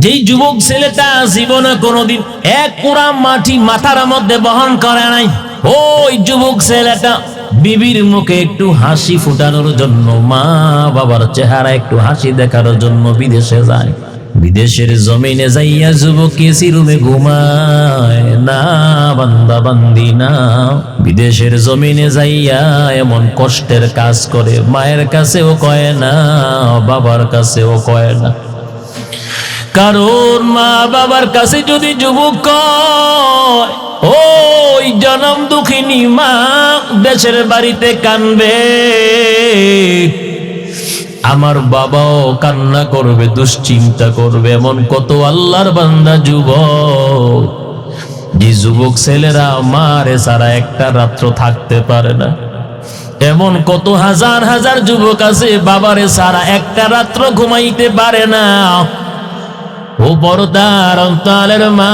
যেই যুবক ছেলেটা জীবনে কোনোদিন এক পুরা মাটি মাথার মধ্যে বহন করে নাই, ওই যুবক ছেলেটা বিবির মুখে একটু হাসি ফুটানোর জন্য, মা বাবার চেহারা একটু হাসি দেখার জন্য বিদেশে যায়। বিদেশের জমিনে যাইয়া যুবক এসি রুমে ঘুমায় না, বান্দা বান্দি না। বিদেশের জমিনে যাইয়া এমন কষ্টের কাজ করে, মায়ের কাছেও কয় না, বাবার কাছেও কয় না। কারণ মা বাবার কাছে যদি যুবক কয়, ওই জনম দুঃখিনী মা দেশের বাড়িতে কানবে, আমার বাবাও কান্না করবে, দুশ্চিন্তা করবে। এমন কত আল্লাহর বান্দা যুবক, যে যুবক ছেলেরা মারে ছাড়া একটা রাত্র থাকতে পারে না। এমন কত হাজার হাজার যুবক আছে বাবারে ছাড়া একটা রাত্র ঘুমাইতে পারে না। ও পর্দার অন্তরালের মা,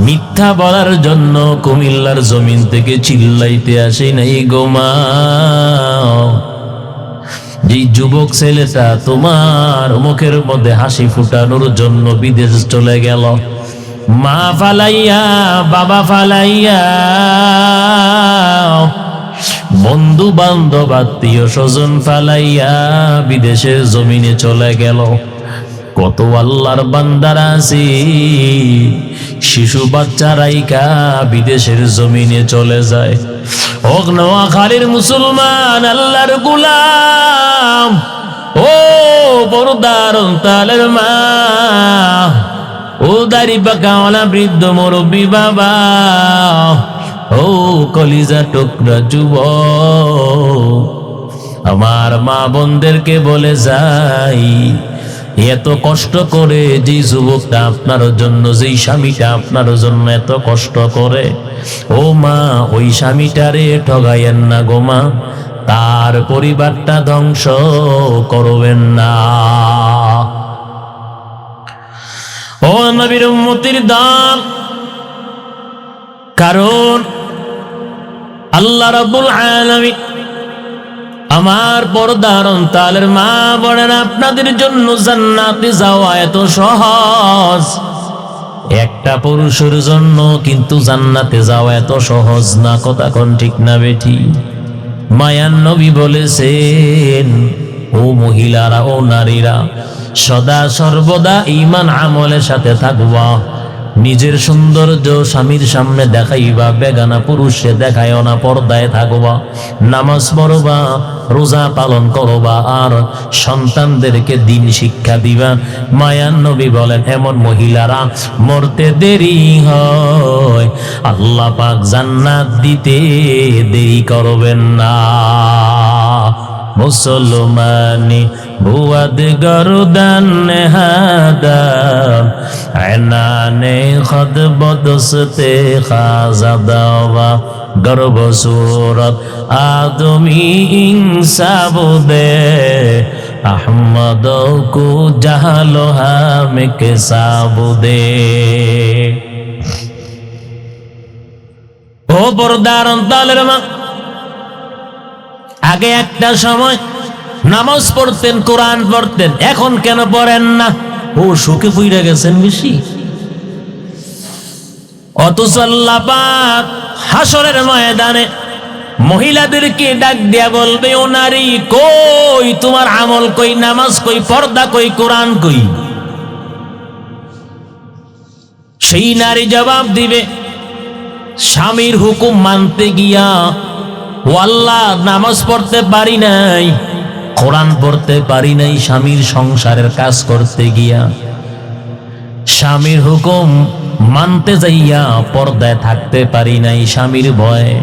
মিথ্যা বলার জন্য কুমিল্লার জমিন থেকে চিল্লাইতে আসে নাই গো মা। যে যুবক ছেলেটা তোমার মুখের মধ্যে হাসি ফুটানোর জন্য বিদেশ চলে গেল, মা ফালাইয়া বাবা ফালাইয়া বন্ধু বান্ধব আত্মীয় স্বজন ফালাইয়া বিদেশের জমিনে চলে গেল। কত আল্লাহর বান্দারা আছে শিশু বাচ্চারাইকা বিদেশের জমিনে চলে যায়। নোয়াখালীর মুসলমান আল্লাহর গোলাম, ও পর্দার অন্তরালের মা, ও দাড়ি পাকাওয়ালা বৃদ্ধ মুরব্বী বাবা, ও কলিজা টুকরা যুবক, আমার মা বোনদেরকে বলে যাই, এত কষ্ট করে যে যুবকটা আপনার জন্য, যেই স্বামীটা আপনার জন্য এত কষ্ট করে, ও মা ওই স্বামীটারে ঠগাইয়েন না গো মা, তার পরিবারটা ধ্বংস করবেন না। ও নবীর উম্মতির দল, কারণ আল্লাহ রাব্বুল আলামিন আমার পর্দার অন্তরালের মা বলেন, আপনাদের জন্য জান্নাতে যাওয়া এত সহজ। একটা পুরুষের জন্য কিন্তু জান্নাতে যাওয়া এত সহজ না। কথা কোন ঠিক না বেঠি? মায়ান নবী বলেছেন, ও মহিলারা, ও নারীরা, সদা সর্বদা ঈমান আমলের সাথে থাকবা। নিজের সৌন্দর্য স্বামীর সামনে দেখাইবা, বেগানা পুরুষে দেখাইও না। পর্দায় থাকবা, নামাজ পড়বা, রোজা পালন করবা, আর সন্তানদেরকে দিন শিক্ষা দিবা। মায়ান নবী বলেন, এমন মহিলারা মরতে দেরি হয়, আল্লাহ পাক জান্নাত দিতে দেরি করবেন না। মুসলমানি বুয়াদ গরদান হাদাম আনানে খদ বদসতে খাজাদাওয়া গর্ব সুরত আদমি ইনসাবুদে আহমদ কো জাহালো হামে কে সাবুদে। ও পর্দার অন্তরালের মা, আগে একটা সময় নামাজ পড়তেন, কোরআন পড়তেন, এখন কেন পড়েন না? ও শোকে পুইরা গেছেন বেশি। অথচ আল্লাহ পাক হাসরের ময়দানে মহিলাদেরকে ডাক দিয়া বলবে, ও নারী, কই তোমার আমল, কই নামাজ, কই পর্দা, কই কোরআন, কই? সেই নারী জবাব দিবে, স্বামীর হুকুম মানতে গিয়া ও আল্লাহ নামাজ পড়তে পারি নাই, কোরআন পড়তে পারি নাই। স্বামীর সংসারের কাজ করতে গিয়া, স্বামীর হুকুম মানতে যাইয়া পর্দায় থাকতে পারি নাই স্বামীর ভয়ে।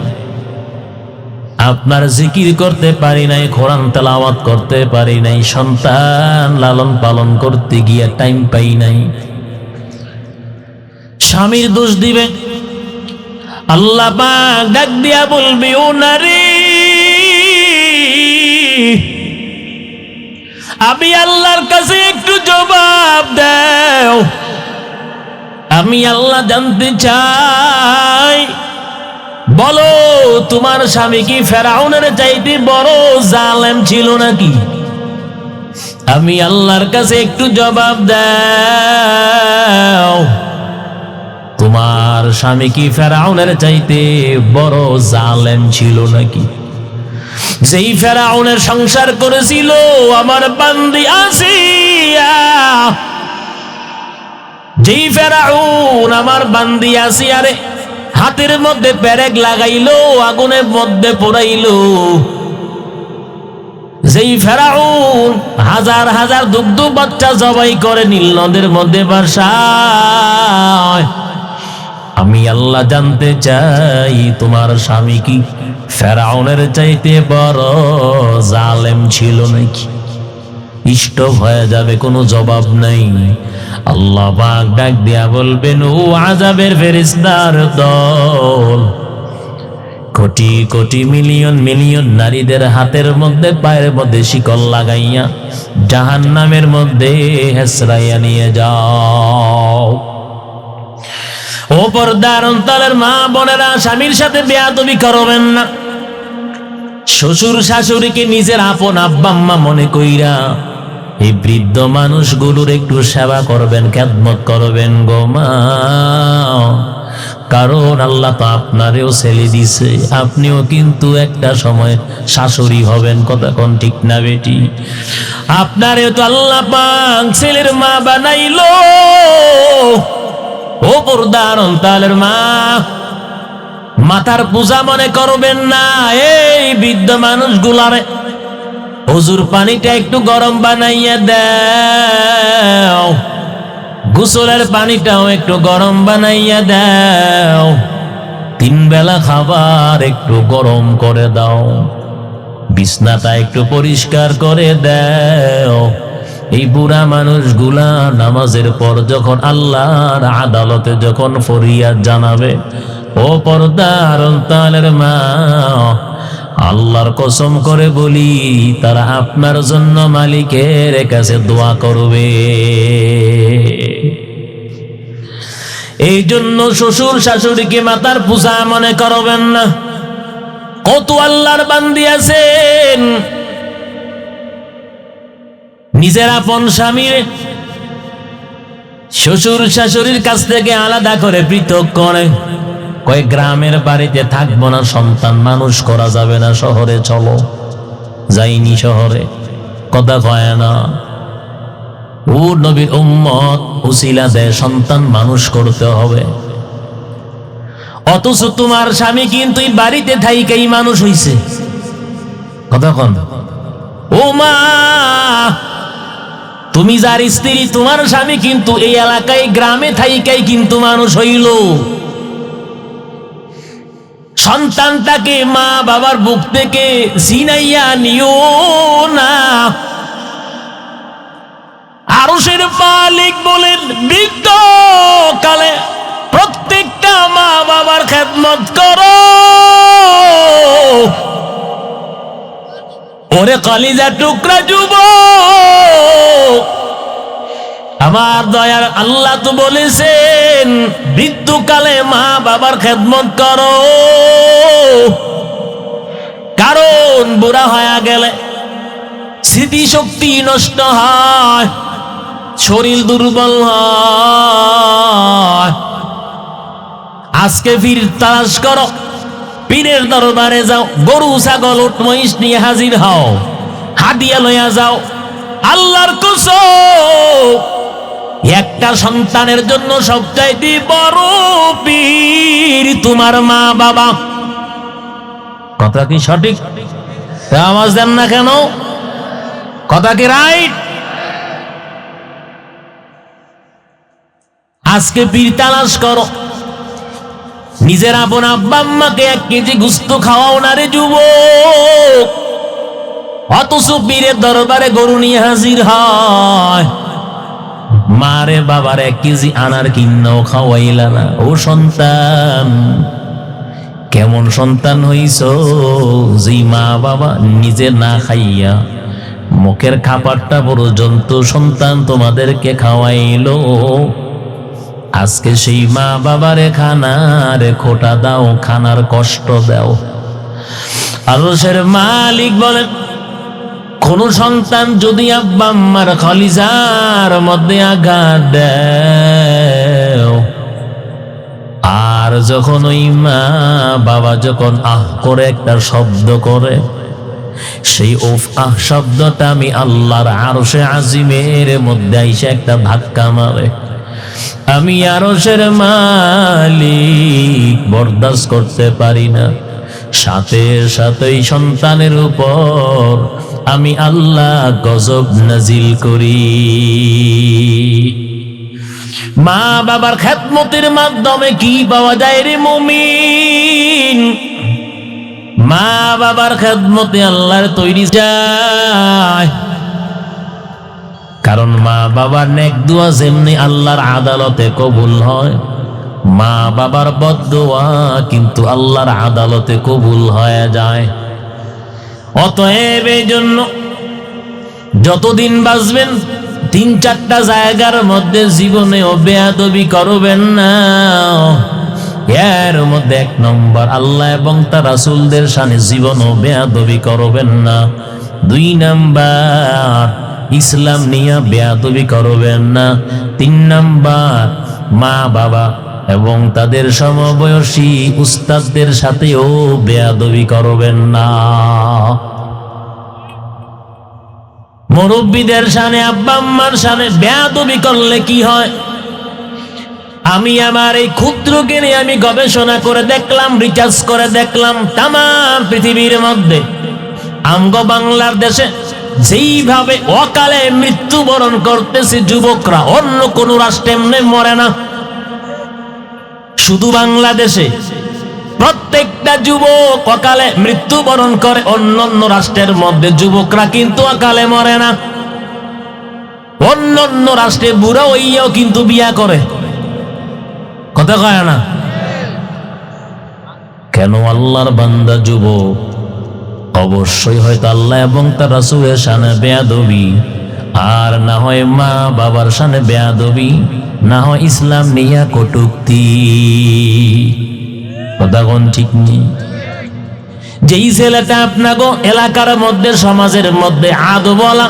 আপনার জিকির করতে পারি নাই, কোরআন তেলাওয়াত করতে পারি নাই, সন্তান লালন পালন করতে গিয়া টাইম পাই নাই। স্বামীর দোষ দিবে। আল্লাহ পাক ডাক দিয়া বলবে, ও নারী, আমি আল্লাহর কাছে একটু জবাব দাও। আমি আল্লাহ জানতে চাই, বলো তোমার স্বামী কি ফেরাউনের চাইতে বড় জালেম ছিল নাকি? আমি আল্লাহর কাছে একটু জবাব দাও, তোমার স্বামী কি ফেরাউনের চাইতে বড় জালেম ছিল নাকি? যেই ফেরাউনের সংসার করেছিল আমার বান্দি আসিয়া, যেই ফেরাউন আমার বান্দি আসিয়ারে হাতের মধ্যে পেরেক লাগাইলো, আগুনের মধ্যে পোড়াইলো, যেই ফেরাউন হাজার হাজার দুগ্ধ বাচ্চা জবাই করে নীল নদের মধ্যে ভাসায়, আমি আল্লাহ জানতে চাই তোমার স্বামী কি ফেরাউনের চাইতে বড় জালেম ছিল নাকি? স্টপ হয়ে যাবে, কোনো জবাব নাই। আল্লাহ পাক ডাক দিয়া বলবেন, ও আযাবের ফেরেশতার দল, কোটি কোটি মিলিয়ন মিলিয়ন নারীদের হাতের মধ্যে পায়ের মধ্যে শিকল লাগাইয়া জাহান্নামের মধ্যে হেসরাইয়া নিয়ে যাও। ও পর্দার অন্তরের মা বোনেরা, স্বামীর সাথে বেয়াদবি করবেন না। শ্বশুর শাশুড়িকে নিজের আপন আব্বা আম্মা মনে কইরা এই বৃদ্ধ মানুষগুলোর একটু সেবা করবেন, খেদমত করবেন গো মা। কারণ আল্লাহ তো আপনারেও ছেলে দিছে, আপনিও কিন্তু একটা সময় শাশুড়ি হবেন। কথা কোন ঠিক না বেটি? আপনারেও তো আল্লাহ পাক ছেলের মা বানাইলো। ও পর্দার অন্তরের মা, মাথার পূজা মনে করবেন না। এই বৃদ্ধ মানুষগুলারে ওজুর পানিটা একটু গরম বানাইয়া দাও, গোসলের পানিটাও একটু গরম বানাইয়া দাও, 3 বেলা খাবার একটু গরম করে দাও, বিছনাটা একটু পরিষ্কার করে দাও। এই বুড়া মানুষগুলা নামাজের পর যখন আল্লাহর আদালতে যখন ফরিয়াদ জানাবে, ও পর্দার অন্তরের মা, আল্লাহর কসম করে বলি, তারা আপনার জন্য মালিকের কাছে দোয়া করবে। এই জন্য শ্বশুর শাশুড়িকে মাতার পূজা মনে করবেন না। কত আল্লাহর বান্দি আছেন নিজের আপন স্বামীর শ্বশুর শাশুড়ির কাছ থেকে আলাদা করে পৃথক করে, কয় গ্রামের বাড়িতে থাকবো না, সন্তান মানুষ করা যাবে না, শহরে চলো। যাইনি শহরে, কথা কয় না। ও নবীর উম্মত, উসিলা দেয় সন্তান মানুষ করতে হবে। অথচ তোমার স্বামী কিন্তু এই বাড়িতে থাইকেই মানুষ হইছে। কথা কন। ও মা, তুমি যার স্ত্রী, তোমার স্বামী কিন্তু এই এলাকায় গ্রামে থাইকেই কিন্তু মানুষ হইল। সন্তানটাকে মা বাবার বুক থেকে ছিনাইয়া নিও না। আরশের মালিক বলেন, বৃদ্ধ কালে প্রত্যেকটা মা বাবার খেদমত করো। ওরে কলিজা টুকরা যুবক, আমার দয়ার আল্লাহ তো বলেছেন, মৃত্যুকালে মা বাবার খেদমত করো। কারণ বুড়া হয়ে গেলে স্মৃতিশক্তি নষ্ট হয়, শরীর দুর্বল হয়। আজকে পীর তালাশ করো, পীরের দরবারে যাও, গরু ছাগল উট মহিষ নিয়ে হাজির হও, হাদিয়া লইয়া যাও। আল্লাহর কসম, একটা সন্তানের জন্য সবচাইতে বড় পীর তোমার মা বাবা। কথা কি সঠিক? আওয়াজ দেন না কেন? কথা কি রাইট? আজকে পীর তালাশ করো, নিজের আপন আব্বা আম্মাকে 1 কেজি গোস্ত খাওয়াও না রে যুবক, অথচ পীরের দরবারে গরু নিয়ে হাজির হয়। মারে বাবার 1 কেজি আনার কিন্নাও খাওয়াইলা না। ও সন্তান, কেমন সন্তান হইছ যে মা বাবা নিজে না খাইয়া মুখের খাবারটা পর্যন্ত সন্তান তোমাদেরকে খাওয়াইলো। আজকে সেই মা বাবারে খানার খোটা দাও, খানার কষ্ট দাও। আরশের মালিক বলেন, কোন সন্তান যদি আব্বা আম্মার কলিজার মধ্যে আঘাত দেয়, আর যখন ওই মা বাবা যখন আহ করে একটা শব্দ করে, সেই উফ আহ শব্দটা আমি আল্লাহর আরশে আজিমের মধ্যে আইসা একটা ধাক্কা মারে। আমি আরশের মালিক বরদাস্ত করতে পারি না। সাথে সাথেই সন্তানের উপর আমি আল্লাহ গজব নাজিল করি। মা বাবার খেদমতের মাধ্যমে কি পাওয়া যায় রে মুমিন? মা বাবার খেদমতে আল্লাহর তৈরি যায়। কারণ মা বাবার নেক দোয়া যেমনি আল্লাহর আদালতে কবুল হয়, মা বাবার বদদোয়া কিন্তু আল্লাহর আদালতে কবুল হয়ে যায়। অতএব এই জন্য যতদিন বাঁচবেন 3-4টা জায়গার মধ্যে জীবনেও বেয়াদবি করবেন না। এর মধ্যে 1 নম্বর, আল্লাহ এবং তার রাসূলদের শানে জীবনও বেয়াদবি করবেন না। 2 নাম্বার, ইসলাম নিয়ে বেয়াদবি করবেন না। 3 নাম্বার, মা বাবা এবং তাদের সমবয়সী উস্তাদদের সাথেও বেয়াদবি করবেন না। মুরব্বীদের শানে, আব্বা আম্মার শানে বেয়াদবি করলে কি হয়? আমি আমার এই ক্ষুদ্র জ্ঞানে আমি গবেষণা করে দেখলাম, রিসার্চ করে দেখলাম, তাম পৃথিবীর মধ্যে আমগো বাংলাদেশে যেইভাবে অকালে মৃত্যুবরণ করতেছে যুবকরা, অন্য কোন রাষ্ট্রে এমনি মরে না। শুধু বাংলাদেশে প্রত্যেকটা যুবক অকালে মৃত্যুবরণ করে। অন্যান্য রাষ্ট্রের মধ্যে যুবকরা কিন্তু অকালে মরে না। অন্যান্য রাষ্ট্রে বুড়া হইয়াও কিন্তু বিয়া করে, কথা কয় না কেন? আল্লাহর বান্দা যুবক অবশ্যই হয়তো আল্লাহ এবং তার রাসূলের শানে বেয়াদবি, আর না হয় মা বাবার শানে বেয়াদবি, না হয় ইসলাম নিয়া কটূক্তি। কথা কোন ঠিক নেই? যেই ছেলেটা আপনাগো এলাকার মধ্যে সমাজের মধ্যে আদব বলা,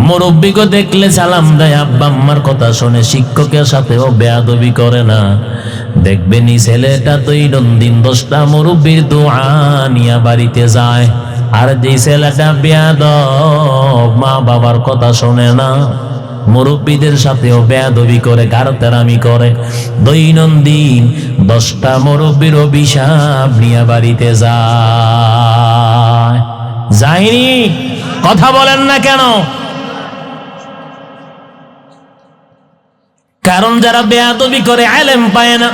মুরব্বীকে দেখলে সালাম দেয়, আব্বা আম্মার কথা শুনে শিক্ষকের সাথেও বেয়াদবি করে না, দেখবেন এই ছেলেটা দৈনন্দিন 10টা মুরব্বীর দোয়া নিয়ে বাড়িতে যায়। আর যে ছেলেটা বেয়াদব, মা বাবার কথা শোনে না, মুরব্বীদের সাথেও বেয়াদবি করে, গারতেরামি করে, দৈনন্দিন 10টা মুরব্বীর অভিশাপ নিয়ে বাড়িতে যায়। যায়নি? কথা বলেন না কেন? কারণ যারা বেয়াদবি করে ইলম পায় না,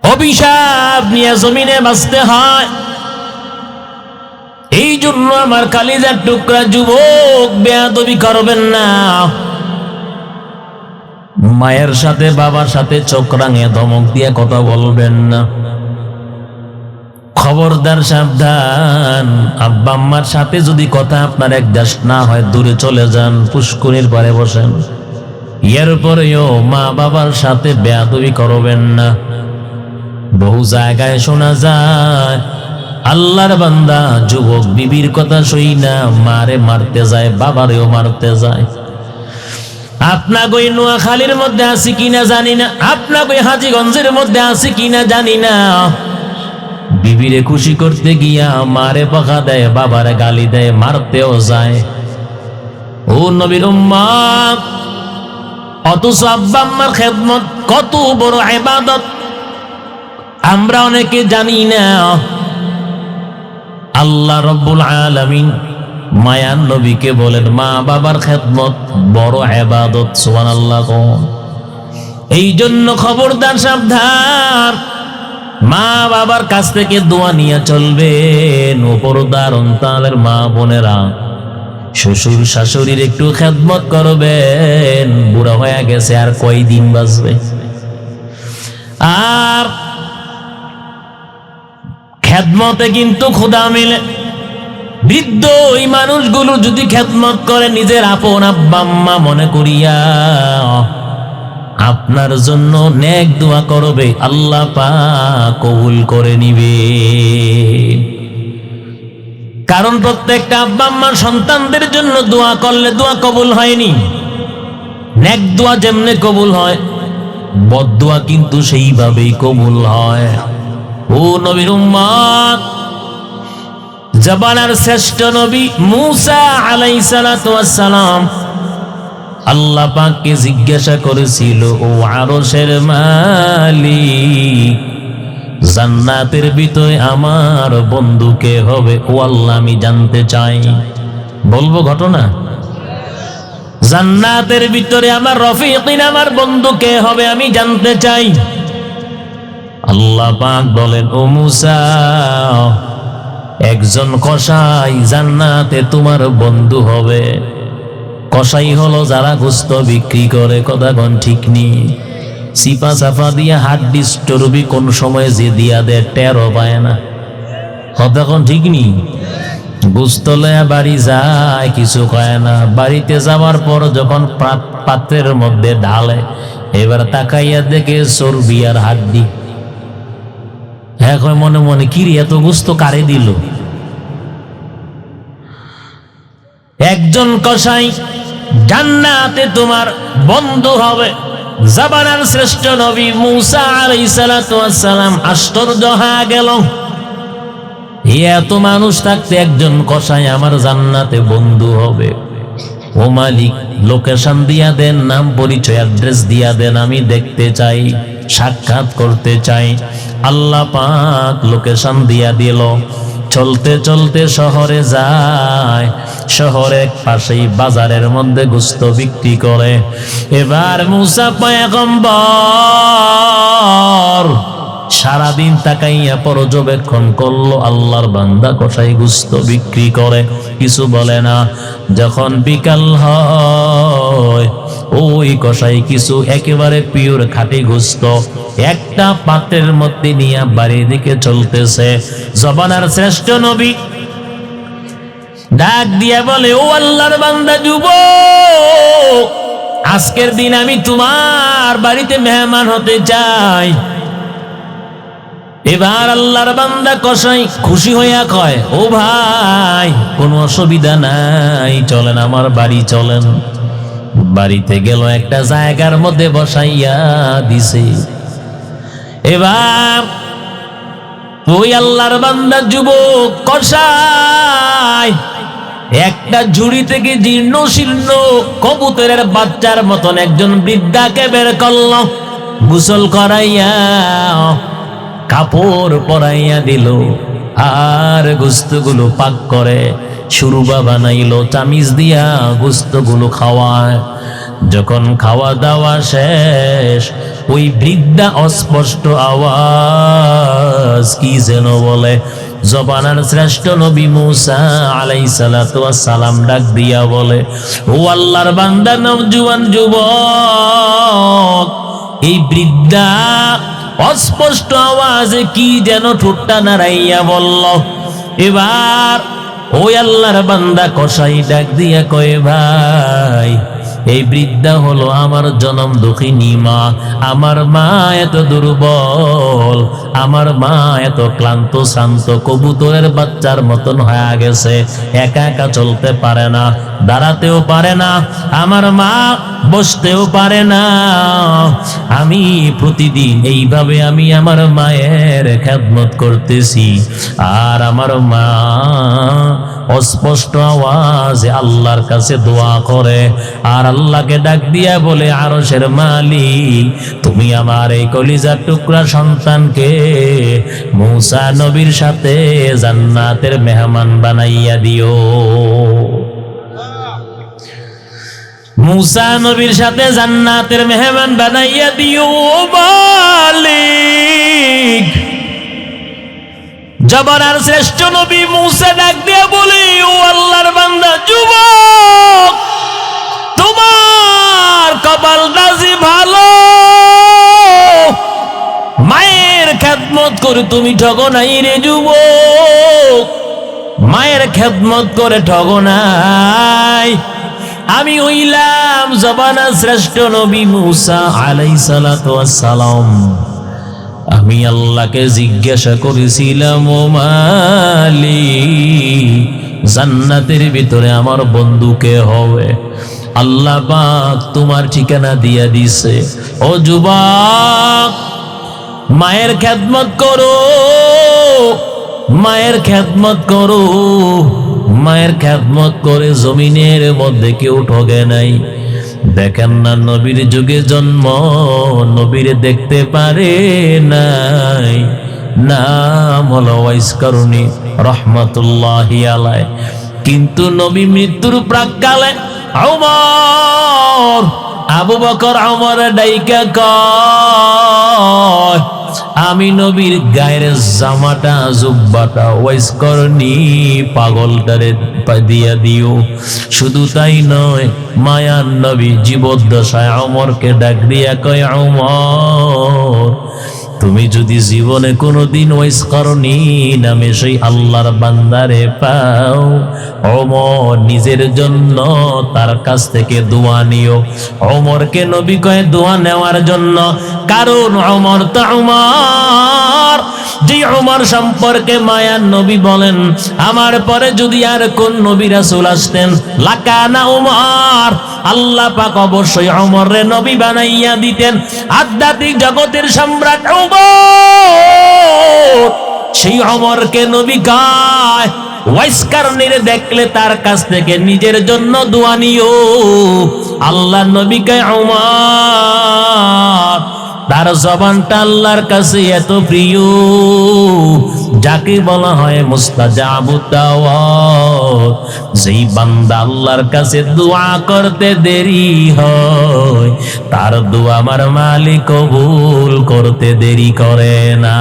অভিশাপ নিয়ে জমিনে বাঁচতে হয়। এই জন্য আমার কালিজার টুকরা যুবক, বেয়াদবি করবেন না। মায়ের সাথে বাবার সাথে চোখ রাঙে ধমক দিয়ে কথা বলবেন না। খবরদার, সাবধান। আব্বা আম্মার সাথে যদি কথা আপনার একদাস না হয়, দূরে চলে যান, পুষ্করির পারে বসেন। এরপরেও মা বাবার সাথে বেয়াদবি করবেন না। বহু জায়গায় শোনা যায় আল্লাহর বান্দা যুবক বিবির কথা শুই না মারে মারতে যায়, বাবারেও মারতে যায়। আপনাকে ওই নোয়াখালীর মধ্যে আছে কিনা জানি না, আপনাকে ওই হাজীগঞ্জের মধ্যে আছে কিনা জানি না, বিবিরে খুশি করতে গিয়া মারে বকা দেয়, বাবারে গালি দেয়, মারতেও যায়। ও নবীর উম্মত, অথচ আব্বা আম্মার খেদমত কত বড় ইবাদত আমরা অনেকে জানি না। আল্লাহ রব্বুল আলামিন মায়ার নবীকে বলেন, মা বাবার খেদমত বড় ইবাদত। সুবহানাল্লাহ। এই জন্য খবরদার, সাবধান। মা বাবার কাছ থেকে দোয়া নিয়ে চলবেন। পর্দার অন্তরালের মা বোনেরা, শ্বশুর শাশুড়ির একটু খেদমত করবেন। বুড়া হয়ে গেছে, আর কয়দিন বাঁচবে? আর খেদমতে কিন্তু খোদা মিলে। বৃদ্ধ ওই মানুষগুলো যদি খেদমত করে নিজের আপন আব্বা আম্মা মনে করিয়া, আপনার জন্য নেক দোয়া করবে, আল্লাহ পাক কবুল করে নিবে। কারণ প্রত্যেকটা আব্বা আম্মা সন্তানদের জন্য দোয়া করলে দোয়া কবুল হয়নি। নেক দোয়া যেমনে কবুল হয়, বদদোয়া কিন্তু সেইভাবেই কবুল হয়। ও নবীর উম্মত, জামানার শ্রেষ্ঠ নবী মূসা আলাইহিস সালাতু ওয়াস সালাম আল্লাহ পাককে জিজ্ঞাসা করেছিল, ও আরশের মালিক, জান্নাতের ভিতরে আমার বন্ধু কে হবে? ও আল্লাহ, আমি জানতে চাই। বলবো ঘটনা? জান্নাতের ভিতরে আমার রফিকিন, আমার বন্ধু কে হবে, আমি জানতে চাই। আল্লাহ পাক বলেন, ও মূসা, একজন কসাই জান্নাতে তোমার বন্ধু হবে। কসাই হলো যারা গোস্ত বিক্রি করে, কথা কোন ঠিক নেই। সিপা সাফা দিয়া হাড্ডি চর্বি কোন সময় যে দিয়া দেয় টেরও পায় না, কথা কোন ঠিক নেই। গোস্ত লয়া বাড়ি যায়, কিছু কয় না। বাড়িতে যাওয়ার পর যখন পাত্রের মধ্যে ঢালে, এবার তাকাইয়া দেখে চর্বি আর হাড্ডি। এখন মনে মনে, কিরে এত গোস্ত কারে দিল? একজন কসাই জান্নাতে তোমার বন্ধু হবে। জামানার শ্রেষ্ঠ নবী মূসা আলাইহিস সালাতু ওয়াস সালাম আশ্চর্য হয়ে গেল, এত মানুষ থাকতে একজন কসাই আমার জান্নাতে বন্ধু হবে। ও মালিক, লোকেশন দিয়া দেন, নাম পরিচয় অ্যাড্রেস দিয়া দেন, আমি দেখতে চাই, সাক্ষাৎ করতে চাই। আল্লাহ পাক লোকেশন দিয়া দিল। চলতে চলতে শহরে যায়, শহরের পাশেই বাজারের মধ্যে গোস্ত বিক্রি করে। এবার মূসা পয়গম্বর সারাদিন তাকাইয়া পর্যবেক্ষণ করলো, আল্লাহর বান্দা কসাই গোস্ত বিক্রি করে, কিছু বলে না। যখন বিকাল হয়, ওই কসাই কিছু একেবারে পিওর খাঁটি গোস্ত একটা পাত্রের মধ্যে নিয়ে বাড়ির দিকে চলতেছে। জবানার শ্রেষ্ঠ নবী ডাক দিয়া বলে, ও আল্লাহর বান্দা যুবক, আজকের দিন আমি তোমার বাড়িতে মেহমান হতে চাই। এবার আল্লাহর বান্দা কসাই খুশি হইয়া কয়, ও ভাই, কোনো অসুবিধা নাই, চলেন আমার বাড়ি চলেন। বাড়িতে গেল, একটা জায়গার মধ্যে বসাইয়া দিছে। এবার ওই আল্লাহর বান্দা যুবক কসাই একটা ঝুড়ি থেকে জীর্ণ শীর্ণ কবুতরের বাচ্চার মতন একজন বৃদ্ধাকে বের করল, গোসল করাইয়া কাপড় পরাইয়া দিল, আর গোস্তগুলো পাক করে শুরুবা বানাইলো, চামিচ দিয়া গোস্তগুলো খাওয়ায়। যখন খাওয়া দাওয়া শেষ, ওই বৃদ্ধা অস্পষ্ট আওয়াজ কি যেন বলে। জবানার শ্রেষ্ঠ নবী মূসা আলাইহিস সালাতু ওয়াস সালাম ডাক দিয়া বলে, ও আল্লাহর বান্দা নওজোয়ান যুবক, এই বৃদ্ধা অস্পষ্ট আওয়াজে কি যেন ঠোঁটটা নাড়াইয়া বলল। এবার ওই আল্লাহর বান্দা কসাই ডাক দিয়া কয়, ভাই, এই বৃদ্ধা হলো আমার জনম দুঃখিনী মা। আমার মা এত দুর্বল, আমার মা এত ক্লান্ত শান্ত, কবুতরের বাচ্চার মতন হয়ে গেছে, একা একা চলতে পারে না, দাঁড়াতেও পারে না, আমার মা বসতেও পারে না। আমি প্রতিদিন এইভাবে আমি আমার মায়ের খেদমত করতেছি, আর আমার মা অস্পষ্ট আওয়াজে আল্লাহর কাছে দোয়া করে, আর আল্লাহকে ডাক দিয়া বলে, আরশের মালিক, তুমি আমার এই কলিজার টুকরা সন্তানকে মূসা নবীর সাথে জান্নাতের মেহমান বানাইয়া দিও। মূসা নবীর সাথে জান্নাতের মেহমান বানাইয়া দিও মালিক। জবানার শ্রেষ্ঠ নবী মূসা ডাক দিয়া বলে, ও আল্লাহর বান্দা যুবক, তোমার কপালটা যে ভালো, মায়ের খেদমত করে তুমি ঠগো নাই রে যুবক, মায়ের খেদমত করে ঠগো নাই। আমি হইলাম জবানার শ্রেষ্ঠ নবী মূসা আলাইহিস সালাতু ওয়াস সালাম, আমি আল্লাহকে জিজ্ঞাসা করেছিলাম, ও মালিক, জান্নাতের ভিতরে আমার বন্ধু কে হবে? আল্লাহ পাক তোমার ঠিকানা দিয়া দিছে। ও যুবক, মায়ের খেদমত করো, মায়ের খেদমত করো। মায়ের খেদমত করে জমিনের মধ্যে কেউ ঠকে নাই। দেখেন না, নবীর যুগে জন্ম, নবীর দেখতে পারে নাই। নাম হলো ওয়াইস করুণী রহমতুল্লাহি আলাইহি। কিন্তু নবী মৃত্যুর প্রাক্কালে ওমর, আবু বকর ওমর ডাইকা কয়, আমি নবীর গায়ের জামাটা জুব্বাটা ওয়াইস করনি পাগলটারে দিয়া দিও। শুধু তাই নয়, মায়ার নবী জীবদ্দশায় ওমরকে ডাক দিয়া কয়, ওমর, তুমি যদি জীবনে কোনোদিন ওয়াইস করনি নামে সেই আল্লাহর বান্দারে পাও, ওমর নিজের জন্য তার কাছ থেকে দোয়া নিও। ওমরকে নবী কয় দোয়া নেওয়ার জন্য, কারণ ওমর তো ওমর। যে ওমর সম্পর্কে মায়ার নবী বলেন, আমার পরে যদি আর কোন নবী রাসূল আসতেন লাকানা ওমর, আল্লাহ পাক অবশ্যই ওমরে নবী বানাইয়া দিতেন। আধ্যাত্মিক জগতের সম্রাট ওমর, সেই ওমরকে নবী গায় ওয়াইস কারণের দেখলে তার কাছ থেকে নিজের জন্য দোয়া নিও। আল্লাহ নবী কয়, ওমর, তার জবানটা আল্লাহর কাছে এত প্রিয়, যাকে বলা হয় মুস্তাজাবুদ দাওয়াত। যেই বান্দা আল্লাহর কাছে দোয়া করতে দেরি হয়, তার দোয়া আমার মালিক কবুল করতে দেরি করে না।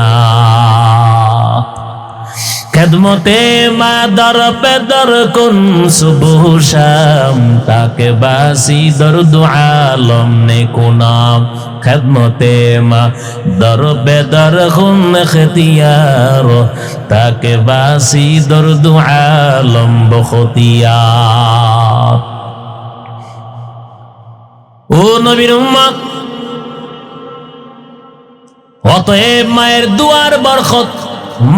খেদমতে মা দর পে দর কুন সুবহ শাম, তাকে বাসি দর্দ আলম নে কুনাম। খেদমতে মা দর পে দর কুন খিতিয়ার, তাকে বাসি দর্দ আলম বখতিয়ার। ও নবীর উম্মত, অতএব মায়ের দুয়ার বরকত,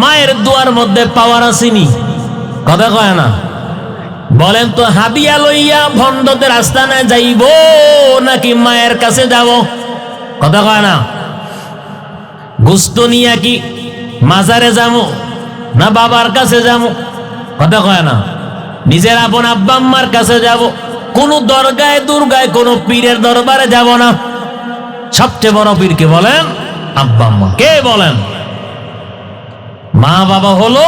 মায়ের দুয়ার মধ্যে পাওয়ার আসেনি। কথা কয় না? বলেন তো, হাদিয়া লইয়া ভণ্ডদের আস্তানায় যাইব নাকি মায়ের কাছে যাব? কথা কয় না? গোস্ত নিয়া কি মাজারে যাবো না বাবার কাছে যাবো? কথা কয় না? নিজের আপন আব্বা আম্মার কাছে যাব, কোন দরগায় দুর্গায় কোন পীরের দরবারে যাব না। সবচেয়ে বড় পীর কে বলেন? আব্বা আম্মা। কে বলেন? মা বাবা হলো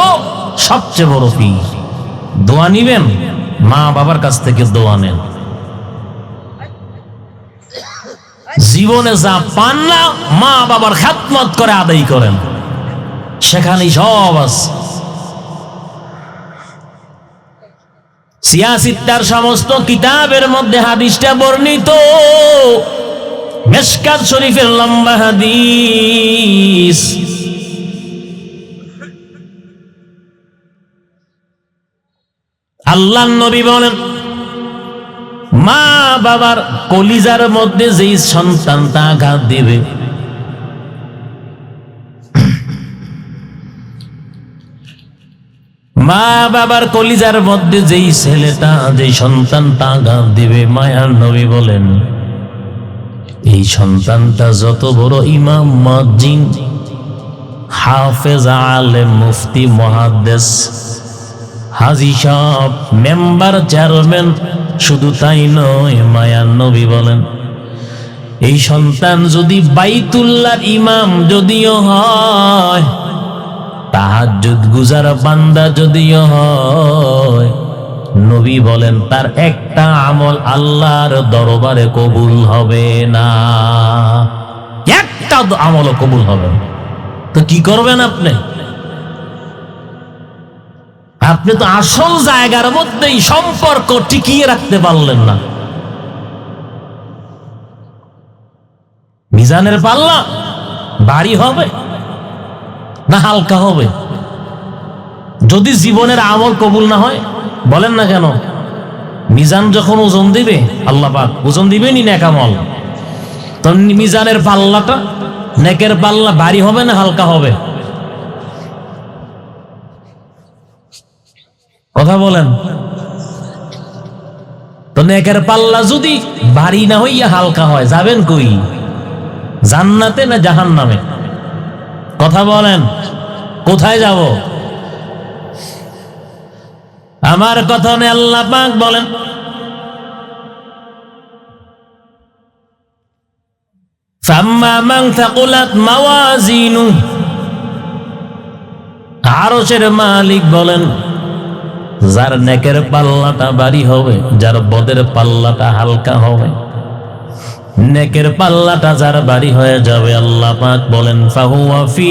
সবচেয়ে বড় পীর। দোয়া নিবেন, মা বাবার কাছ থেকে দোয়া নেন। জীবনে যা পান না, মা বাবার খেদমত করে আদায় করেন, সেখানেই সব আছে। সিয়াসিত্তার সমস্ত কিতাবের মধ্যে হাদিসটা বর্ণিত, মিশকাত শরীফের লম্বা হাদিস। আল্লাহর নবী বলেন, মা বাবার কলিজার মধ্যে যেই সন্তানটা আঘাত দিবে, মা বাবার কলিজার মধ্যে যেই ছেলেটা, যেই সন্তানটা আঘাত দিবে, মায়ার নবী বলেন, এই সন্তানটা যত বড় ইমাম, মুয়াজ্জিন, হাফেজ, আলেম, মুফতি, মুহাদ্দিস, হাজী সাহেব, মেম্বার, চেয়ারম্যান, শুধু তাই নয়, মায়ার নবী বলেন, এই সন্তান যদি বাইতুল্লাহর ইমাম যদিও হয়, তাহাজ্জুদ গুজার বান্দা যদিও হয়, নবী বলেন তার একটা আমল আল্লাহর দরবারে কবুল হবে না। একটা আমলও কবুল হবে না। তো কি করবেন আপনি? আপনি তো আসল জায়গার মধ্যেই সম্পর্ক টিকিয়ে রাখতে পারলেন না। মিজানের পাল্লা ভারী হবে না হালকা হবে? যদি জীবনের আমল কবুল না হয়, বলেন না কেন, মিজান যখন ওজন দিবে, আল্লাহ পাক ওজন দিবেনই নেক আমল, তখন মিজানের পাল্লাটা নেকের পাল্লা ভারী হবে না হালকা হবে? কথা বলেন তো। নেকের পাল্লা যদি ভারী না হইয়া হালকা হয়, যাবেন কই? জান্নাতে না জাহান্নামে? কথা বলেন, কোথায় যাব? আমার কথা নেই। আল্লাহ পাক বলেন, ফাম্মা মান থাকুলাত মাওয়াজিনু, আরশের মালিক বলেন, যার নেকের পাল্লাটা ভারী হবে, যার বদের পাল্লাটা হালকা হবে। নেকের পাল্লাটা যার ভারী হয়ে যাবে, আল্লাহ পাক বলেন, ফাহুয়া ফি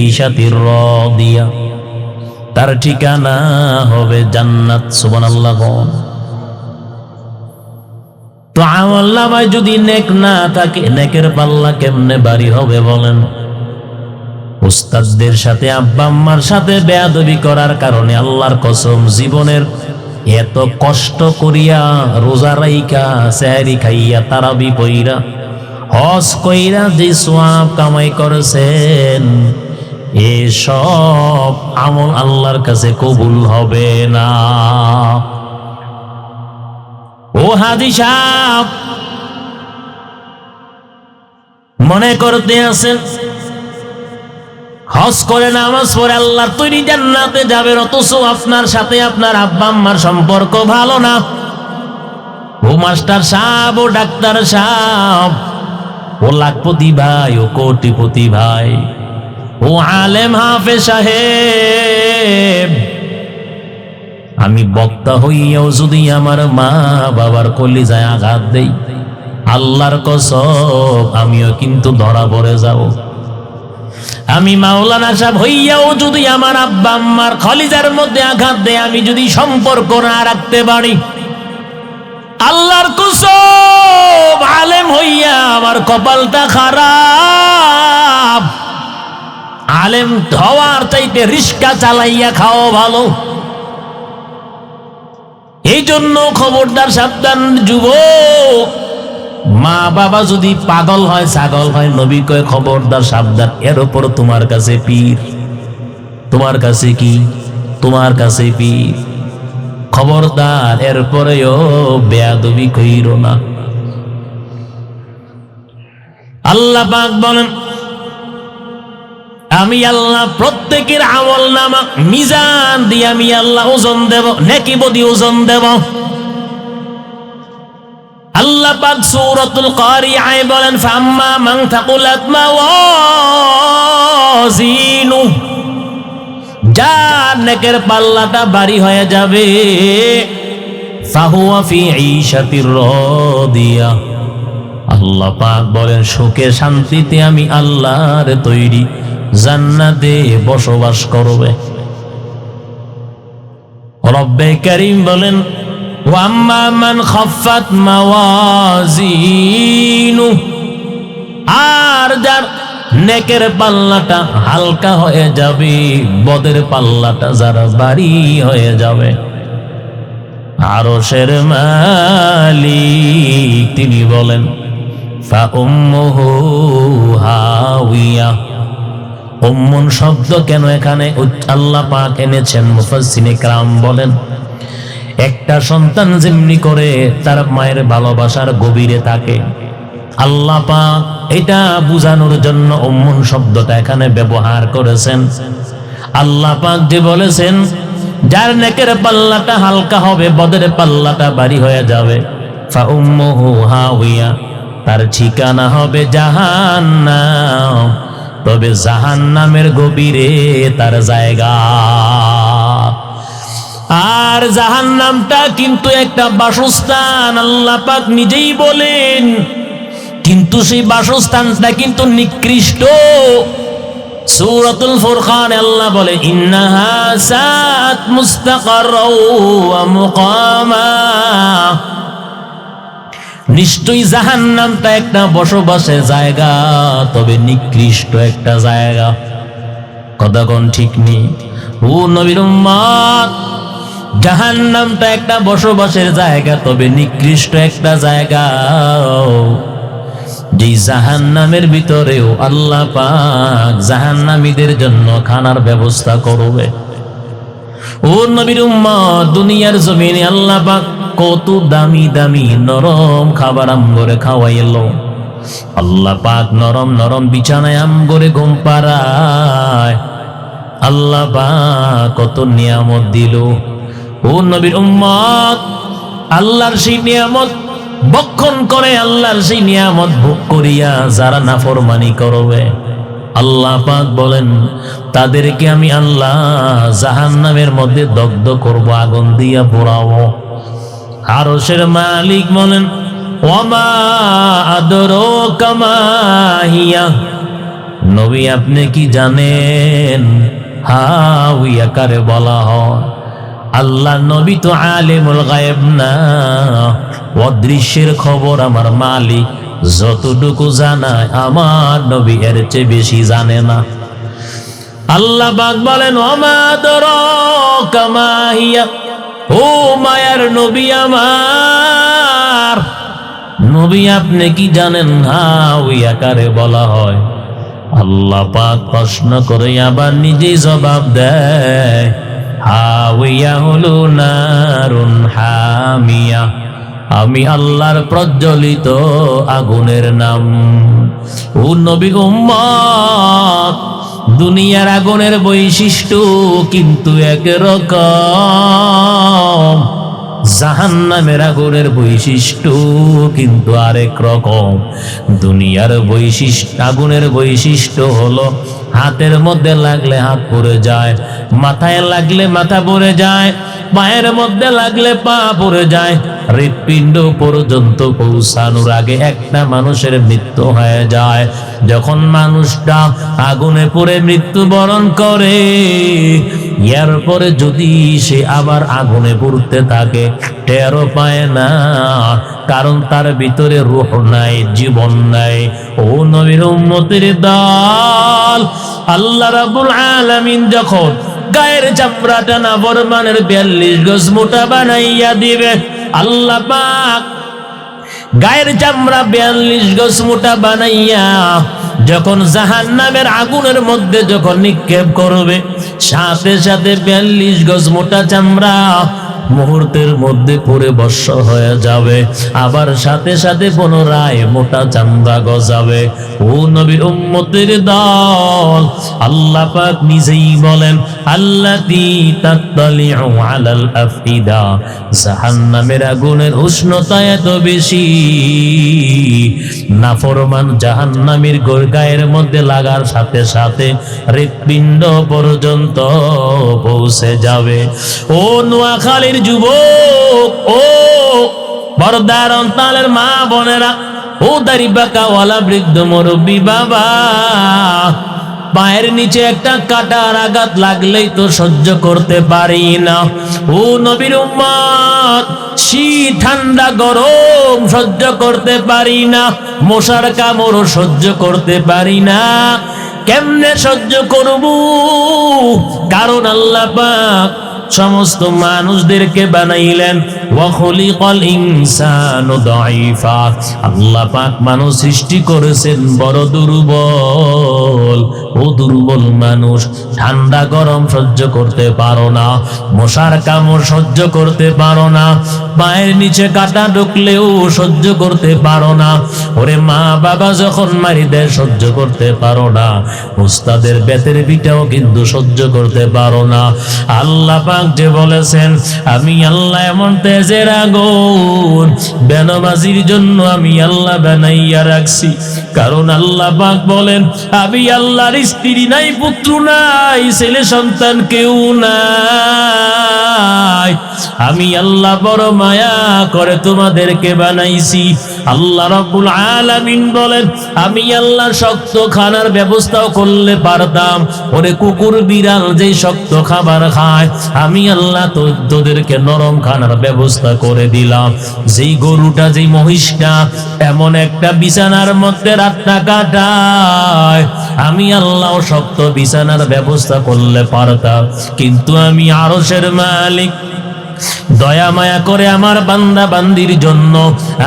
ঈশাতির রাদিয়া, তার ঠিকানা হবে জান্নাত। সুবহানাল্লাহ। তো আমল নামায় যদি নেক না থাকে, নেকের পাল্লা কেমনে ভারী হবে বলেন? উস্তাদদের সাথে, আব্বা আম্মার সাথে বেয়াদবি করার কারণে আল্লাহর কসম, জীবনের এত কষ্ট করিয়া, রোজা রাইখা, সেহরি খাইয়া, তারাবি পইরা, হজ কইরা যে সওয়াব কামাই করেছেন, এসব আমল আল্লাহর কাছে কবুল হবে না। ও হাজি সাহেব, মনে করতে আছেন হজ করে নামাজ পড়ে আল্লাহর তৈরি জান্নাতে যাবেন, অথচ আপনার সাথে আপনার আব্বা আম্মার সম্পর্ক ভালো না। ও মাস্টার সাহেব, ও ডাক্তার সাহেব, ও লাখপতি ভাই, ও কোটিপতি ভাই, ও আলেম হাফেজ সাহেব, আমি বক্তা হইয়াও যদি আমার মা বাবার কলিজায় আঘাত দেই, আল্লাহর কসম আমিও কিন্তু ধরা পড়ে যাব। আমি মাওলানা সাহেব হইয়াও যদি আমার আব্বা আম্মার কলিজার মধ্যে আঘাত দেয়, আমি যদি সম্পর্ক না রাখতে পারি, আল্লাহর কসম আলেম হইয়া আমার কপালটা খারাপ। আলেম হওয়ার চাইতে রিস্কা চালাইয়া খাও ভালো। এই জন্য খবরদার, সাবধান যুবক। মা বাবা যদি পাগল হয়, ছাগল হয়, নবী কয় খবরদার সাবধান। এর উপর তোমার কাছে পীর, তোমার কাছে কি? তোমার কাছে পীর। খবরদার, এরপরেও বেয়াদবি কইরো না। আল্লাহ পাক বলেন, আমি আল্লাহ প্রত্যেকের আমল নামা মিজান দিয়ে আমি আল্লাহ ওজন দেব, নেকি বদি ওজন দেব। আল্লাহ পাক সূরাতুল কারিআয় বলেন, ফাম্মা মান থাকুলাত মাওয়াজিনু, যার নেকের পাল্লাটা ভারী হয়ে যাবে, ফাহুয়া ফি ঈশাতির রাদিয়া, আল্লাহ পাক বলেন সুখে শান্তিতে আমি আল্লাহর তৈরি জান্নাতে বসবাস করবে। রব্বে কারীম বলেন, ওয়াম্মা মান খাফফাত মাওয়াজিনু, আর যার নেকের পাল্লাটা হালকা হয়ে যাবে, বদের পাল্লাটা যারা ভারী হয়ে যাবে, আরশের মালিক তিনি বলেন, ফা উম্মুহু হাওিয়া। উম্মুন শব্দ কেন এখানে আল্লাহ পাক এনেছেন? মুফাসসিরে কেরাম বলেন, একটা সন্তান যেমনি করে তার মায়ের ভালোবাসার গভীরে থাকে, আল্লাহ পাক এটা বুঝানোর জন্য উম্মুন শব্দটা এখানে ব্যবহার করেছেন। আল্লাহ পাক যে বলেছেন, যার নেকের পাল্লাটা হালকা হবে, বদের পাল্লাটা ভারী হয়ে যাবে, ফা উম্মুহু হাওিয়া, তার ঠিকানা হবে জাহান্নাম, তবে জাহান্নামের গভীরে তার জায়গা। আর জাহান্নামটা কিন্তু একটা বাসস্থান, আল্লাহ পাক নিজেই বলেন, কিন্তু সেই বাসস্থানটা কিন্তু নিকৃষ্ট। সূরাতুল ফুরকান আল্লাহ বলে, ইন্নাহা সাআত মুস্তাকাররাও ওয়া মুকামা, নিশ্চয়ই জাহান্নামটা একটা বসবাসের জায়গা, তবে নিকৃষ্ট একটা জায়গা। কথা কোন ঠিক নেই? ও নবীর উম্মত, জাহান্নামটা একটা বসবাসের জায়গা, তবে নিকৃষ্ট একটা জায়গা। যেই জাহান্নামের ভিতরেও আল্লাহ পাক জাহান্নামীদের জন্য খানার ব্যবস্থা করবে। ও নবীর উম্মত, দুনিয়ার জমিনে আল্লাহ পাক কত দামি দামি নরম খাবার আমগরে খাওয়াইলো। আল্লাহ পাক নরম নরম বিছানায় আমগরে ঘুম পাড়ায়। আল্লাহ পাক কত নিয়ামত দিল। ও নবীর উম্মত, আল্লাহর সেই নিয়ামত ভক্ষণ করে, আল্লাহর সেই নিয়ামত ভোগ করিয়া যারা নাফরমানি করবে, আল্লাহ পাক বলেন তাদেরকে আমি আল্লাহ জাহান্নামের মধ্যে দগ্ধ করব, আগুন দিয়া পোড়াবো। আরশের মালিক বলেন ওয়ামা আদরাকা মা হিয়া, নবী আপনি কি জানেন হাওয়া কারে বলা হয়? আল্লাহ নবী তো আলিমুল গায়েব না, অদৃশ্যের খবর আমার মালিক যতটুকু জানায় আমার নবী এর চেয়ে বেশি জানে না। আল্লাহ পাক বলেন ওমা আদরাকা মা হিয়া, ও মায়ার নবী আমার, নবী আপনি কি জানেন হাওয়া কারে বলা হয়? আল্লাহ পাক প্রশ্ন করে আবার নিজেই জবাব দেয়, হাওয়া হলো নারুন হামিয়া, আমি আল্লাহর প্রজ্বলিত আগুনের নাম। ও নবী উম্মত, দুনিয়ার আগুনের বৈশিষ্ট্য কিন্তু একরকম, জাহান্নামের আগুনের বৈশিষ্ট্য কিন্তু আরেক রকম। দুনিয়ার আগুনের বৈশিষ্ট্য হলো হাতের মধ্যে লাগলে হাত পড়ে যায়, মাথায় লাগলে মাথা পড়ে যায়, পায়ের মধ্যে লাগলে পা পড়ে যায়, হৃৎপিণ্ড পর্যন্ত পৌঁছানোর আগে একটা মানুষের মৃত্যু হয়ে যায়। যখন মানুষটা আগুনে পড়ে মৃত্যুবরণ করে, এরপরে যদি সে আবার আগুনে পড়তে থাকে টেরও পায় না, কারণ তার ভিতরে রূহ নাই, জীবন নাই। ও নবীর উম্মতের দল, আল্লাহ রাব্বুল আলামিন যখন গায়ের চামড়াটা নাফরমানের 42 গজ মোটা বানাইয়া দিবে, আল্লাহ পাক গায়ের চামড়া 42 গজ মোটা বানাইয়া যখন জাহান্নামের আগুনের মধ্যে যখন নিক্ষেপ করবে, সাথে সাথে 42 গজ মোটা চামড়া মুহূর্তের মধ্যে পড়ে বর্ষ হয়ে যাবে, আবার সাথে সাথে পুনরায় মোটা চামড়া গজাবে। ও নবীর উম্মতের দল, আল্লাহ পাক নিজেই বলেন আল্লাতী তাত্তালিউ আলাল আফইদা, জাহান্নামের আগুনের উষ্ণতা এত বেশি, নাফরমান জাহান্নামীর গায়ের মধ্যে লাগার সাথে সাথে হৃৎপিণ্ড পর্যন্ত পৌঁছে যাবে। ও নোয়াখালীর যুবক, ও পর্দার অন্তরালের মা বোনেরা, ও দাড়ি বাঁকাওয়ালা বৃদ্ধ মুরব্বী বাবা, পায়ের নিচে একটা কাটার আঘাত লাগলেই তো সহ্য করতে পারি না। ও নবীর উম্মত, শীত ঠান্ডা গরম সহ্য করতে পারি না, মশার কামড়ও সহ্য করতে পারি না। কেমনে সহ্য করব? কারণ আল্লাহ পাক সমস্ত মানুষদেরকে বানাইলেন ওয়া খুলিকাল ইনসানু দাঈফা, আল্লাহ পাক মানুষ সৃষ্টি করেছেন বড় দুর্বল। ও দুর্বল মানুষ, ঠান্ডা গরম সহ্য করতে পারো না, মশার কামড় সহ্য করতে পারো না, পায়ের নিচে কাঁটা ঢুকলেও সহ্য করতে পারো না। ওরে মা বাবা যখন মারি দেয় সহ্য করতে পারো না, উস্তাদের বেতের পিঠাও কিন্তু সহ্য করতে পারো না। আল্লাহ পাক যে বলেছেন আমি আল্লাহ এমন তেজের আগুন বেনামাজির জন্য আমি আল্লাহ বানাইয়া রাখছি। কারণ আল্লাহ পাক বলেন আমি আল্লাহর স্ত্রী নাই, পুত্র নাই, ছেলে সন্তান কেউ নাই, আমি আল্লাহ বড় মায়া করে তোমাদেরকে বানাইছি। আল্লাহ রাব্বুল আলামিন বলেন আমি আল্লাহ শক্ত খানার ব্যবস্থাও করলে পারতাম। ওরে কুকুর বিড়াল যেই শক্ত খাবার খায়, আমি আল্লাহ তোদেরকে নরম খানার ব্যবস্থা করে দিলাম। যেই গরুটা যেই মহিষটা এমন একটা বিছানার মধ্যে রাতটা কাটায়, আমি আল্লাহ শক্ত বিছানার ব্যবস্থা করলে পারতাম, কিন্তু আমি আরশের মালিক, দয়া মায়া করে আমার বান্দা বান্দির জন্য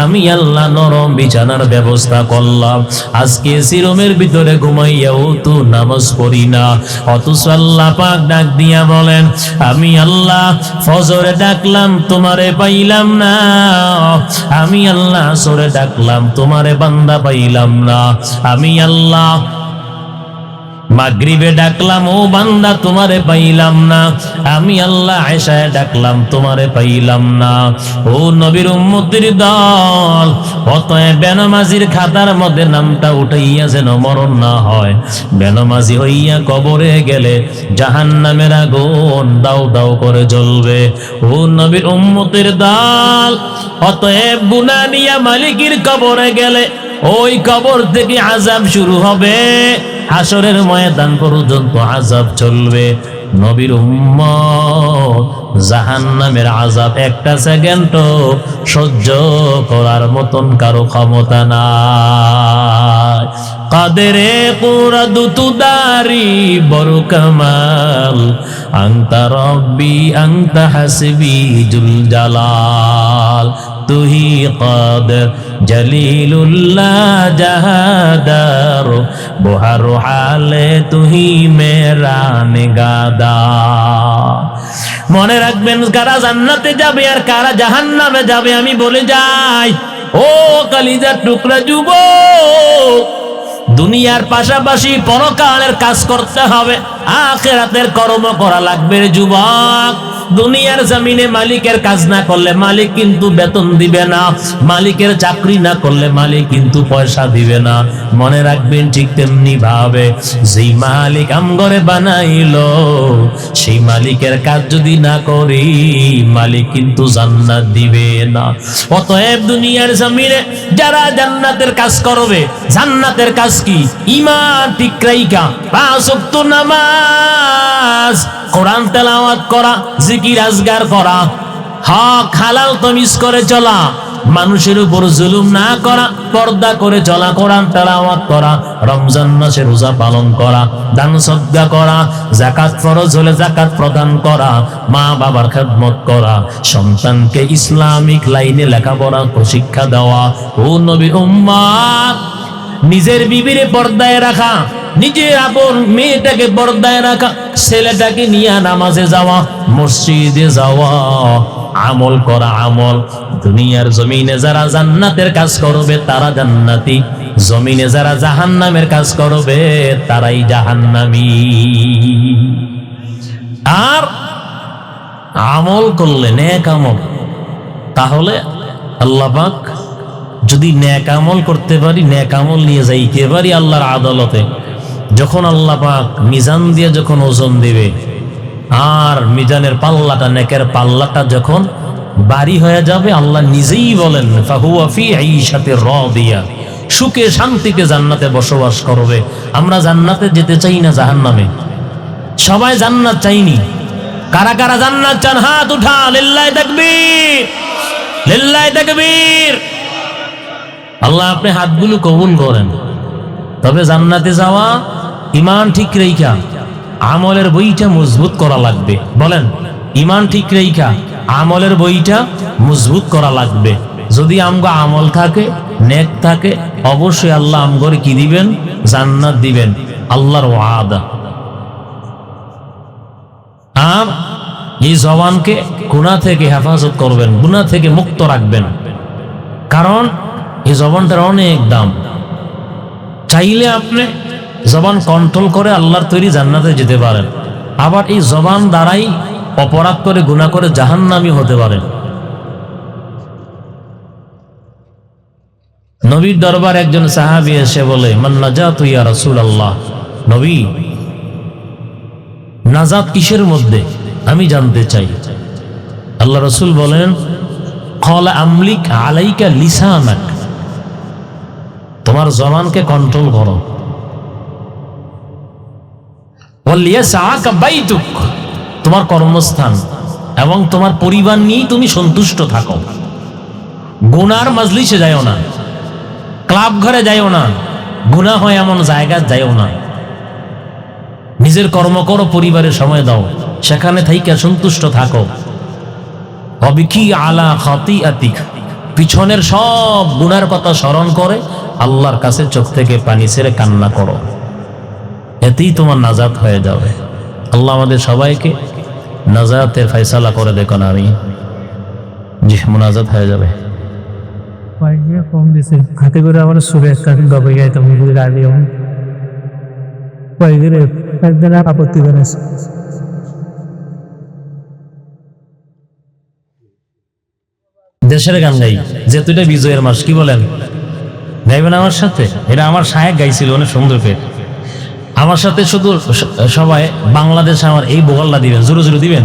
আমি আল্লাহ নরম বিছানার ব্যবস্থা করলাম। আজকে সিরমের ভিতরে ঘুমাইয়াও তো নামাজ পড়ি না, অথচ আল্লাহ পাক ডাক দিয়া বলেন, আমি আল্লাহ ফজরে ডাকলাম তোমারে পাইলাম না, আমি আল্লাহ আসরে ডাকলাম তোমারে বান্দা পাইলাম না, আমি আল্লাহ মাগরিবে ডাকলাম ও বান্দা তোমারে পাইলাম না, আমি আল্লাহ আয়েশায় ডাকলাম তোমারে পাইলাম না। ও নবীর উম্মতের দল, অতএব বেনামাজির খাতার মধ্যে নামটা উঠাইয়া যেন মরণ না হয়। বেনামাজি হইয়া কবরে গেলে জাহান্নামের আগুন দাউ দাউ করে জ্বলবে। ও নবীর উম্মতের দল, অতএব গুনাহ নিয়া মালিকের কবরে গেলে ওই কবর থেকে আযাব শুরু হবে, হাসরের ময়দান পর্যন্ত আযাব চলবে। নবীর উম্মত জাহান্নামের আযাব একটা সেকেন্ড সহ্য করার মতন কারো ক্ষমতা নাই। কাদেরে কুরাদ তুদারি বড় কামাল, আনতা রব্বি আনতা হাসবি জুল জালাল, তুহি কাদের জলিলুল্লাহ জাহাদার, বহর হালে তুহি মেরা নিগাদার। মনে রাখবেন, কারা জান্নাতে যাবে আর কারা জাহান্নামে যাবে আমি বলে যাই। ও কলিজার টুকরা যুবক, দুনিয়ার পাশাপাশি পরকালের কাজ করতে হবে, আখিরাতের কর্ম করা লাগবে রে যুবক। দুনিয়ার জমিনে মালিকের কাজ না করলে মালিক কিন্তু বেতন দিবে না, মালিকের চাকরি না করলে মালিক কিন্তু পয়সা দিবে না। মনে রাখবেন, ঠিক তেমনি ভাবে যেই মালিক আমগরে বানাইলো সেই মালিকের কাজ যদি না করি মালিক কিন্তু জান্নাত দিবে না। অতএব দুনিয়ার জমিনে যারা জান্নাতের কাজ করবে, জান্নাতের কাজ কি? ঈমান ঠিক রাইখা 5 ওয়াক্ত নামাজ, কোরআন তেলাওয়াত করা, জিকির আজগার করা, হক হালাল তামিজ করে চলা, মানুষের উপর জুলুম না করা, পর্দা করে চলা, কোরআন তেলাওয়াত করা, রমজান মাসে রোজা পালন করা, দান সদকা করা, যাকাত ফরজ হলে যাকাত প্রদান করা, মা বাবার খেদমত করা, সন্তানকে ইসলামিক লাইনে লেখাপড়া শিক্ষা দেওয়া। ও নবীর উম্মত, নিজের বিবিরে পর্দায় রাখা, নিজের আপন মেয়েটাকে পর্দায় রাখা, ছেলেটাকে নিয়ে নামাজে যাওয়া, মসজিদে যাওয়া, আমল করা, আমল। দুনিয়ার জমিনে যারা জান্নাতের কাজ করবে তারা জান্নাতি, জমিনে যারা জাহান্নামের কাজ করবে তারাই জাহান্নামী। আর আমল করলে নেক আমল, তাহলে আল্লাহ পাক যদি নেক আমল করতে পারি, নেক আমল নিয়ে যাইতে পারি আল্লাহর আদালতে, যখন আল্লাহ পাক মিজান দিয়ে যখন ওজন দিবে, আর মিজানের পাল্লাটা, নেকের পাল্লাটা যখন ভারী হয়ে যাবে, আল্লাহ নিজেই বলেন ফাহুয়া ফি আইশাতির রাদিয়া, সুখে শান্তিতে জান্নাতে বসবাস করবে। আমরা জান্নাতে যেতে চাই না জাহান্নামে? সবাই জান্নাত চাইনি। কারা কারা জান্নাত চান? হাত উঠা, লিল্লাহি তাকবীর, লিল্লাহি তাকবীর। আল্লাহ আপনি হাতগুলো কবুল করেন। তবে জান্নাতে যাওয়া ঈমান ঠিক রাইখা আমলের বইটা মজবুত করা লাগবে। বলেন, ঈমান ঠিক রাইখা আমলের বইটা মজবুত করা লাগবে। যদি আমগো আমল থাকে, নেক থাকে, অবশ্যই আল্লাহ আমগরে কি দিবেন? জান্নাত দিবেন, আল্লাহর ওয়াদা। আর এই জবানকে গুনাহ থেকে হেফাজত করবেন, গুনাহ থেকে মুক্ত রাখবেন, কারণ এই জবানটার অনেক দাম। চাইলে আপনি জবান কন্ট্রোল করে আল্লাহর তৈরি জান্নাতে যেতে পারেন, আবার এই জবান দ্বারাই অপরাধ করে গুনাহ করে জাহান্নামী হতে পারেন। নবীর দরবার একজন সাহাবী এসে বলে, মান নাজাতু ইয়া রাসূলুল্লাহ, নবী নাজাত কিসের মধ্যে আমি জানতে চাই। আল্লাহ রাসূল বলেন, ক্বালা আমলিক আলাইকা লিসানাক, তোমার জবানকে কন্ট্রোল করো। ওয়ালিয়াসআকা বাইতুক, তোমার কর্মস্থান এবং তোমার পরিবার নিয়ে তুমি সন্তুষ্ট থাকো। গুনার মাজলিসে যাইও না, ক্লাব ঘরে যাইও না, গুনাহ হয় এমন জায়গায় যাইও না। নিজের কর্ম করো, পরিবারের সময় দাও, সেখানে থাইকা সন্তুষ্ট থাকো। অবিকি আলা খাতিআতিক, পিছনের সব গুনার কথা স্মরণ করে আল্লাহর কাছে চোখ থেকে পানি ছেড়ে কান্না করো, এতেই তোমার নাজাত হয়ে যাবে। আল্লাহ আমাদের সবাইকে নাজাতের ফয়সালা করে দেখুন। আমি জি মুনাজাত হয়ে যাবে। কম দিছে হাতে করে আমার সুরে একটা গবে গাইতাম আগে একদিন আপত্তি করেছে। দেশের গান গাই, যেহেতু এটা বিজয়ের মাস, কি বলেন গাইবেন আমার সাথে? এটা আমার সাহেব গাইছিল অনেক সুন্দর করে আমার সাথে। শুধু সবাই বাংলাদেশ আমার এই বোগাল্লা দিবেন, জোরে জোরে দিবেন,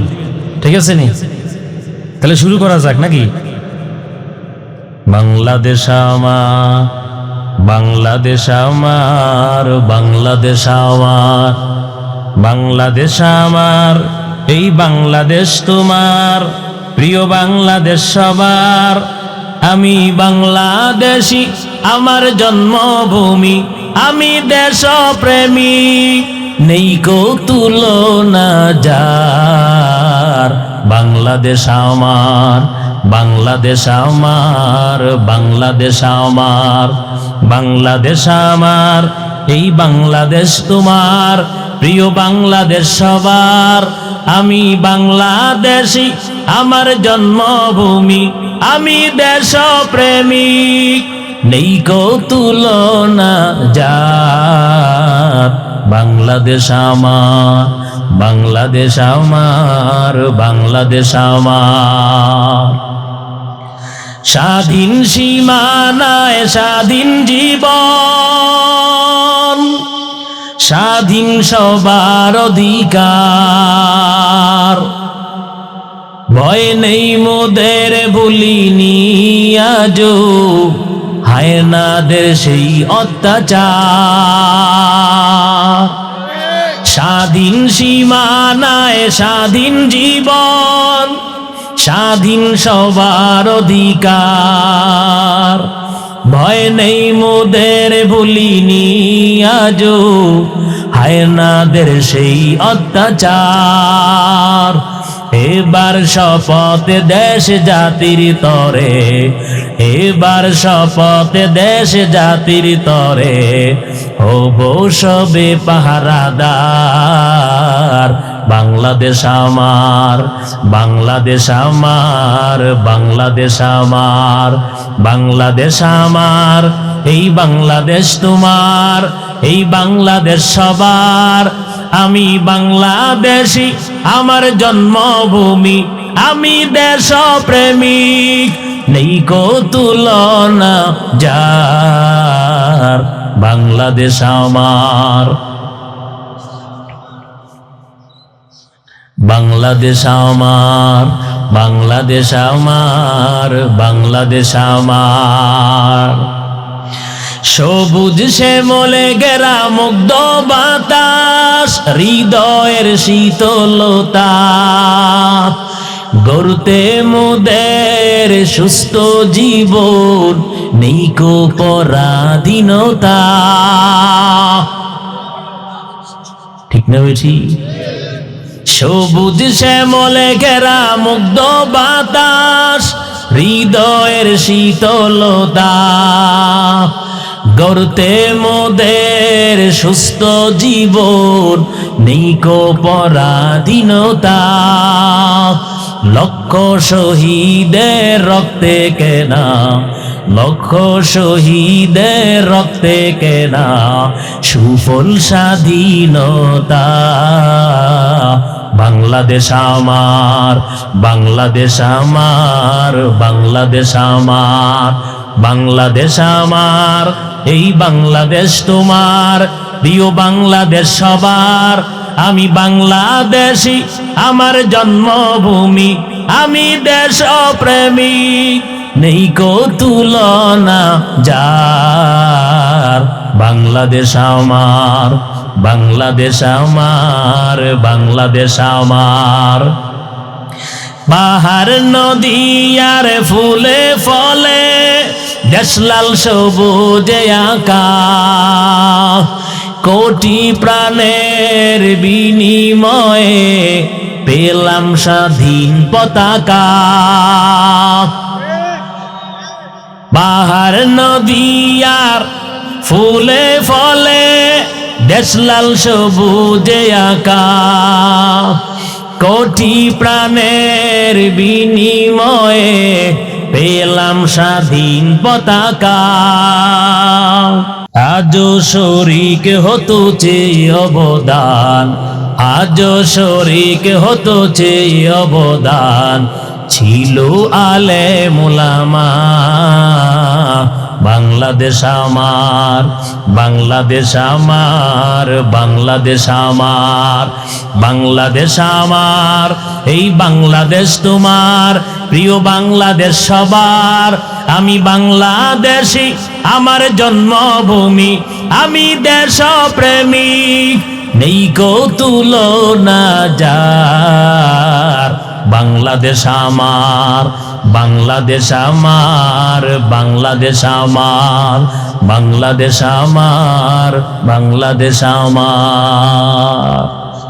ঠিক আছে নি? তাহলে শুরু করা যাক নাকি? বাংলাদেশ আমার, বাংলাদেশ আমার, বাংলাদেশ আমার, বাংলাদেশ আমার, এই বাংলাদেশ তোমার, প্রিয় বাংলাদেশ সবার। আমি বাংলাদেশি, আমার জন্মভূমি, আমি দেশপ্রেমিক, নেই কো তুলনা যার। বাংলাদেশ আমার, বাংলাদেশ আমার, বাংলাদেশ আমার, বাংলাদেশ আমার, এই বাংলাদেশ তোমার, প্রিয় বাংলাদেশ সবার। আমি বাংলাদেশি, আমার জন্মভূমি, আমি দেশপ্রেমিক, নেই কো তুলনা যার। বাংলাদেশ আমার, বাংলাদেশ আমার, বাংলাদেশ আমার। স্বাধীন সীমানায় স্বাধীন জীবন, স্বাধীন সবার অধিকার। ভয় নেই মোদের ভুলিনি আজো, হায়নাদের সেই অত্যাচার। স্বাধীন সীমানায় স্বাধীন জীবন, স্বাধীন সবার অধিকার। ভয় নেই মোদের ভুলিনি আজো, হায়নাদের সেই অত্যাচার। এবার শপথ দেশ জাতির তরে, এবার শপথ দেশ জাতির তরে, হব সবে পাহারাদার। বাংলাদেশ আমার, বাংলাদেশ আমার, বাংলাদেশ আমার, বাংলাদেশ আমার, এই বাংলাদেশ তোমার, এই বাংলাদেশ সবার। আমি বাংলাদেশি, আমার জন্মভূমি, আমি দেশপ্রেমিক, নেই কো তুলনা যার। বাংলাদেশ আমার, বাংলাদেশ আমার, বাংলাদেশ আমার, বাংলাদেশ আমার। সবুজ শ্যামলে ঘেরা মুগ্ধ বাতাস, হৃদয়ের শীতলতা, গড়তে মোদের সুস্থ জীবন, নেই কো পরাধীনতা। ঠিক না বেশি? সবুজ শ্যামলে ঘেরা মুগ্ধ বাতাস, হৃদয়ের শীতলতা, গড়তে মোদের সুস্থ জীবন, নেই কো পরাধীনতা। লক্ষ শহীদের রক্তে কেনা, লক্ষ শহীদের রক্তে কেনা, সুফল স্বাধীনতা। বাংলাদেশ আমার, বাংলাদেশ আমার, বাংলাদেশ আমার, বাংলাদেশ আমার, এই বাংলাদেশ তোমার, প্রিয় বাংলাদেশ সবার। আমি বাংলাদেশি, আমার জন্মভূমি, আমি দেশপ্রেমিক, নেই কো তুলনা যার। বাংলাদেশ আমার, বাংলাদেশ আমার, বাংলাদেশ আমার। পাহাড় নদী আর ফুলে ফলে, দেশ লাল সবুজে আঁকা, কোটি প্রাণের বিনিময়ে পেলাম স্বাধীন পতাকা। পাহাড় নদী আর ফুলে ফলে দেশ লাল সবুজে আঁকা। কোটি প্রাণের বিনিময়ে পেলাম স্বাধীন পতাকা। আজও শরীক হতো চেয়ে অবদান, আজও শরীক হতো চেয়ে অবদান, ছিল আলেম ওলামা। বাংলাদেশ আমার, বাংলাদেশ আমার, বাংলাদেশ আমার, বাংলাদেশ আমার, এই বাংলাদেশ তোমার, প্রিয় বাংলাদেশ সবার। আমি বাংলাদেশী, আমার জন্মভূমি, আমি দেশপ্রেমিক, নেই কো তুলনা যার। বাংলাদেশ আমার, বাংলাদেশ আমার, বাংলাদেশ আমার, বাংলাদেশ আমার, বাংলাদেশ আমার।